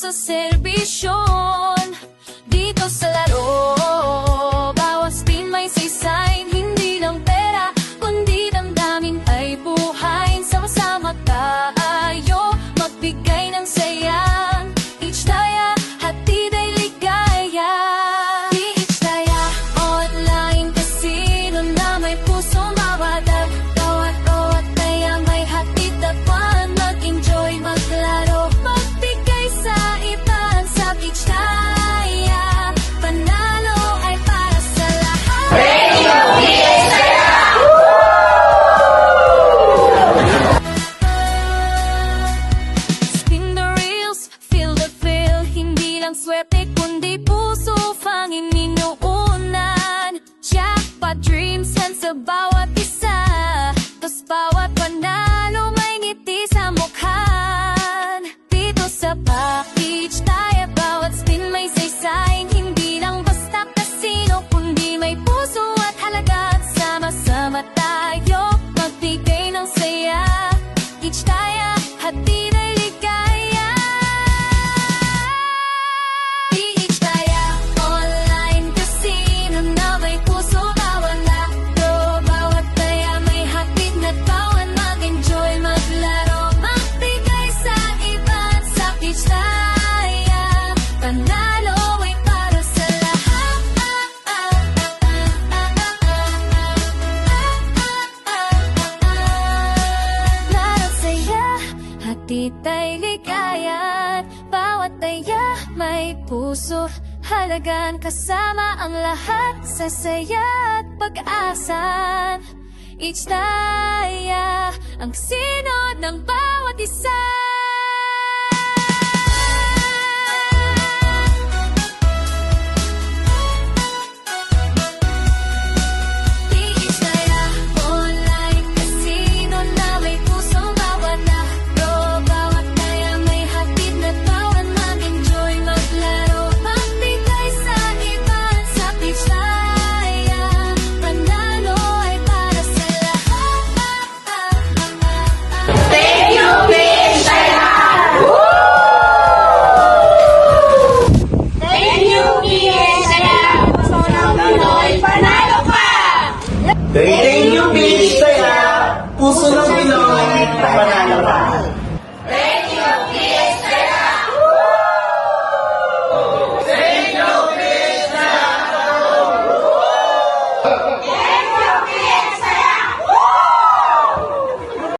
sa serbisyon. Dito sa laro, bawat spin may saysay. Hindi lang pera, kundi damdamin ay buhay. Sama-sama tayo, magbigay ng saya. Each Daya, hatid ay ligaya. Each Daya, online casino na may pusong mawadag. Bawat daya may hatid na pan. Mag-enjoy, maglaro, magbigay sa iban. Sa Each Daya, panalo ay para sa lahat. Spin the reels, feel the thrill. Hindi lang swerte kundi puso pang ininuunan. Jackpot dreams yan sa bawat isa. Tas bawat panalo may ngiti sa mukhaan. Dito sa Each Daya, bawat spin may saysay. Hindi lang basta kasino kundi may puso at halaga. Sama-sama tayo, magbigay ng saya. Each Daya, hatid ay ligaya. Each Daya, online casino na may puso. Bawat laro, bawat daya may hatid na tawan. Mag-enjoy, maglaro, magbigay sa iban. Sa Each Daya, panalo ay para sa lahat. Lahat saya, hatid ay ligayan. Bawat daya may puso, halagan. Kasama ang lahat sa saya at pag-asa. Each Daya, ang sinod ng bawat isa. Each Daya, online casino na may pusong bawat laro. Bawat daya may hatid na tawan. Mag-enjoy, maglaro, magbigay sa iban. Sa Each Daya, panalo ay para sa lahat. Thank you, Each Daya! Thank you, Each Daya! Puso ng Pinoy, panalo ka! Thank you, Each Daya! Puso ng Pinoy, panalo ka!